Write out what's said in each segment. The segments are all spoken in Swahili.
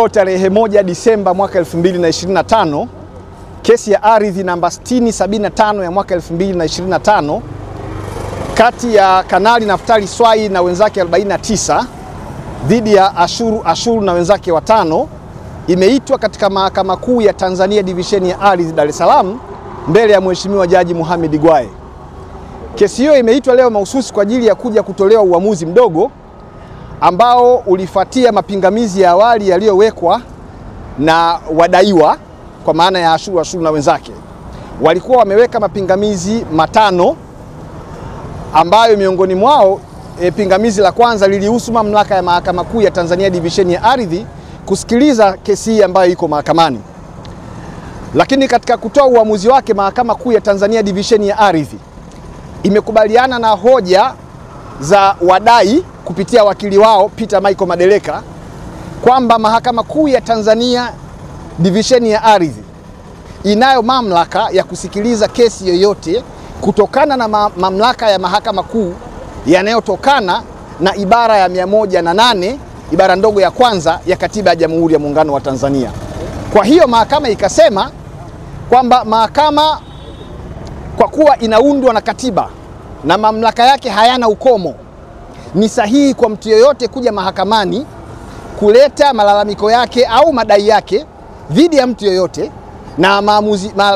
Leo tarehe 1 Disemba mwaka 2025, kesi ya ardhi namba 6075 ya mwaka 2025 kati ya Kanali Naftali Swai na wenzake 49 dhidi ya Ashuru na wenzake watano imeitwa katika Mahakama Kuu ya Tanzania Divisheni ya Ardhi Dar es Salaam mbele ya Mheshimiwa Jaji Mohamed Gwae. Kesi hiyo imeitwa leo mahususi kwa ajili ya kuja kutolewa uamuzi mdogo ambao ulifuatia mapingamizi ya awali yaliyowekwa na wadaiwa, kwa maana ya Ashuru na wenzake. Walikuwa wameweka mapingamizi matano ambayo miongoni mwao pingamizi la kwanza lilihusu mamlaka ya Mahakama Kuu ya Tanzania Divisheni ya Ardhi kusikiliza kesi hii ambayo iko mahakamani. Lakini katika kutoa uamuzi wake, Mahakama Kuu ya Tanzania Divisheni ya Ardhi imekubaliana na hoja za wadai kupitia wakili wao Peter Michael Madeleka kwamba Mahakama Kuu ya Tanzania Divisheni ya Ardhi inayo mamlaka ya kusikiliza kesi yoyote kutokana na mamlaka ya Mahakama Kuu yanayotokana na ibara ya 108 ibara ndogo ya kwanza ya Katiba ya Jamhuri ya Muungano wa Tanzania. Kwa hiyo mahakama ikasema kwamba mahakama kwa kuwa inaundwa na katiba na mamlaka yake hayana ukomo, ni sahihi kwa mtu yoyote kuja mahakamani kuleta malalamiko yake au madai yake dhidi ya mtu yoyote, na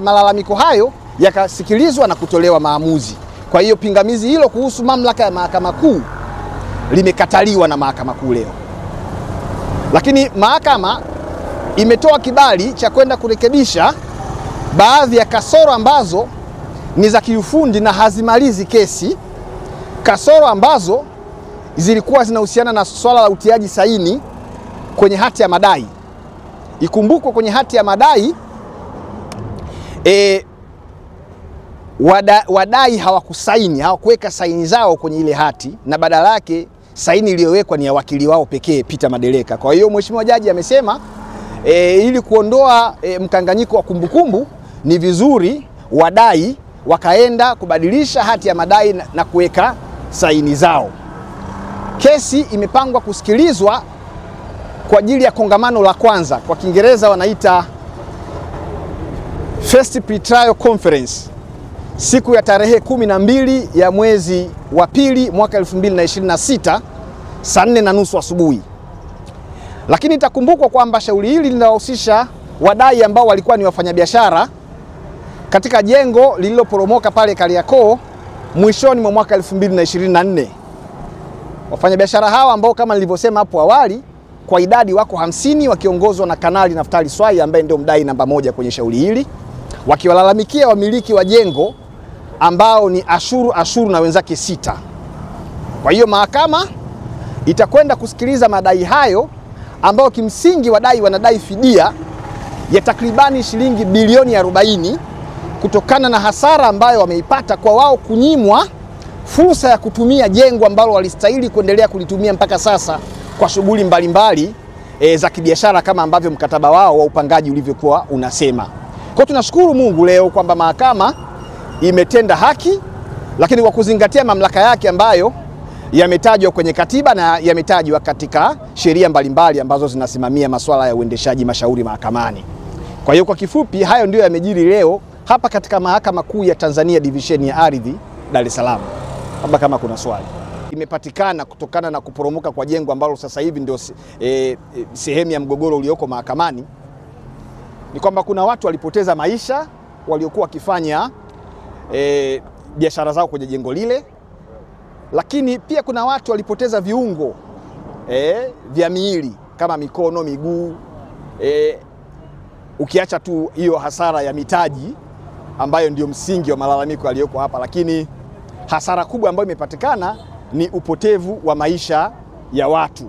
malalamiko hayo yakasikilizwa na kutolewa maamuzi. Kwa hiyo pingamizi hilo kuhusu mamlaka ya Mahakama Kuu limekataliwa na Mahakama Kuu leo. Lakini mahakama imetoa kibali cha kwenda kurekebisha baadhi ya kasoro ambazo ni za kiufundi na hazimalizi kesi, kasoro ambazo zilikuwa zinahusiana na swala la utiaji saini kwenye hati ya madai. Ikumbukwe kwenye hati ya madai wadai hawakuweka saini zao kwenye ile hati, na badala yake saini iliyowekwa ni ya wakili wao pekee Peter Madeleka. Kwa hiyo Mheshimiwa Jaji amesema ili kuondoa mkanganyiko wa kumbukumbu, ni vizuri wadai wakaenda kubadilisha hati ya madai na kuweka saini zao. Kesi imepangwa kusikilizwa kwa ajili ya kongamano la kwanza, kwa Kiingereza wanaita First Pre-Trial Conference, siku ya tarehe 12 ya mwezi wa pili mwaka 2026 saa 4:30 asubuhi. Lakini itakumbukwa kwamba shauri hili linahusisha wadai ambao walikuwa ni wafanyabiashara katika jengo lililoporomoka pale Kariakoo mwishoni mwa mwaka 2024. Wafanyabiashara hawa ambao kama nilivyosema hapo awali kwa idadi wako 50 wakiongozwa na Kanali Naftali Swai ambaye ndio mdai namba 1 kwenye shauri hili, wakiwalalamikia wamiliki wa jengo ambao ni Ashuru na wenzake 6. Kwa hiyo mahakama itakwenda kusikiliza madai hayo ambao kimsingi wadai wanadai fidia ya takribani shilingi bilioni 40 kutokana na hasara ambayo wameipata kwa wao kunyimwa fursa ya kutumia jengo ambalo walistahili kuendelea kulitumia mpaka sasa kwa shughuli mbalimbali za kibiashara kama ambavyo mkataba wao wa upangaji ulivyokuwa unasema. Kwa tunashukuru Mungu leo kwamba mahakama imetenda haki, lakini kwa kuzingatia mamlaka yake ambayo yametajwa kwenye katiba na yametajwa katika sheria mbalimbali ambazo zinasimamia masuala ya uendeshaji mashauri mahakamani. Kwa hiyo kwa kifupi, hayo ndio yamejiri leo hapa katika Mahakama Kuu ya Tanzania Divisheni ya Ardhi Dar es Salaam. Kama kuna swali imepatikana kutokana na kuporomoka kwa jengo ambalo sasa hivi ndio sehemu ya mgogoro ulioko mahakamani, ni kwamba kuna watu walipoteza maisha waliokuwa wakifanya biashara zao kwenye jengo lile, lakini pia kuna watu walipoteza viungo vya miili kama mikono, miguu, ukiacha tu hiyo hasara ya mitaji ambayo ndio msingi wa malalamiko yaliyoko hapa, lakini hasara kubwa ambayo imepatikana ni upotevu wa maisha ya watu.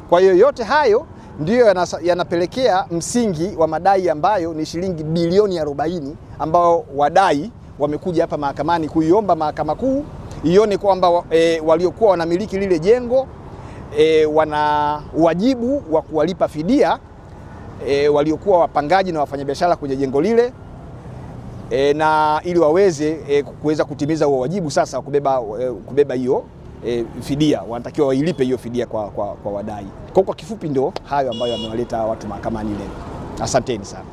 Kwa hiyo yote hayo ndiyo yanapelekea msingi wa madai ambayo ni shilingi bilioni 40 ambao wadai wamekuja hapa mahakamani kuiomba Mahakama Kuu ione kwamba waliokuwa wanamiliki lile jengo wana wajibu wa kuwalipa fidia waliokuwa wapangaji na wafanyabiashara kwenye jengo lile, na ili waweze kuweza kutimiza huo wajibu sasa kubeba hiyo fidia, wanatakiwa wailipe hiyo fidia kwa wadai. Kwa kifupi ndio hayo ambayo yamewaleta watu mahakamani leo. Asanteni sana.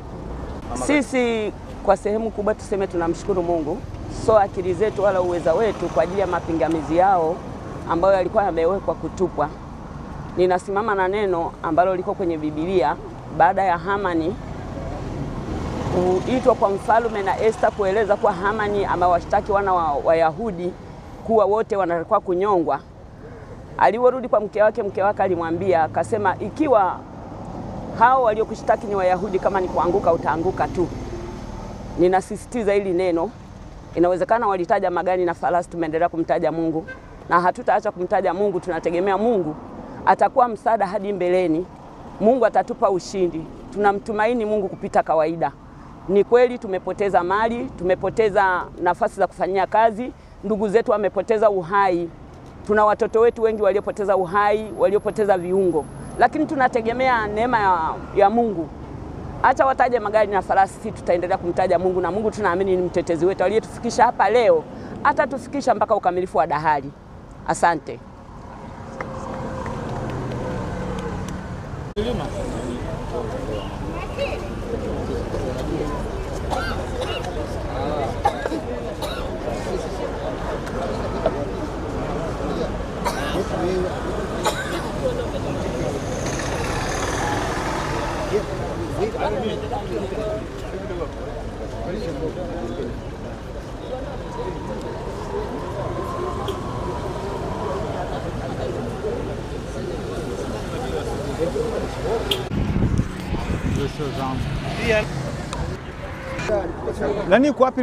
Sisi kwa sehemu kubwa tuseme tunamshukuru Mungu, so akili zetu wala uweza wetu kwa ajili ya mapingamizi yao ambayo yalikuwa yamewekwa kutupwa. Ninasimama na neno ambalo liko kwenye Biblia baada ya Hamani kuitwa kwa mfalme na Esther kueleza kwa Hamani amewashtaki wana wa Wayahudi kuwa wote wanatakiwa kunyongwa. Aliporudi kwa mke wake alimwambia akasema, ikiwa hao waliokushtaki ni Wayahudi, kama ni kuanguka utaanguka tu. Ninasisitiza hili neno. Inawezekana walitaja magari na farasi, tumeendelea kumtaja Mungu na hatutaacha kumtaja Mungu. Tunategemea Mungu atakuwa msaada hadi mbeleni. Mungu atatupa ushindi. Tunamtumaini Mungu kupita kawaida. Ni kweli tumepoteza mali, tumepoteza nafasi za kufanyia kazi, ndugu zetu wamepoteza uhai. Tuna watoto wetu wengi waliopoteza uhai, waliopoteza viungo. Lakini tunategemea neema ya Mungu. Acha wataje magari na farasi, sisi tutaendelea kumtaja Mungu, na Mungu tunaamini ni mtetezi wetu aliyetufikisha hapa leo, atatufikisha mpaka ukamilifu wa dahari. Asante. Nani kwa wapi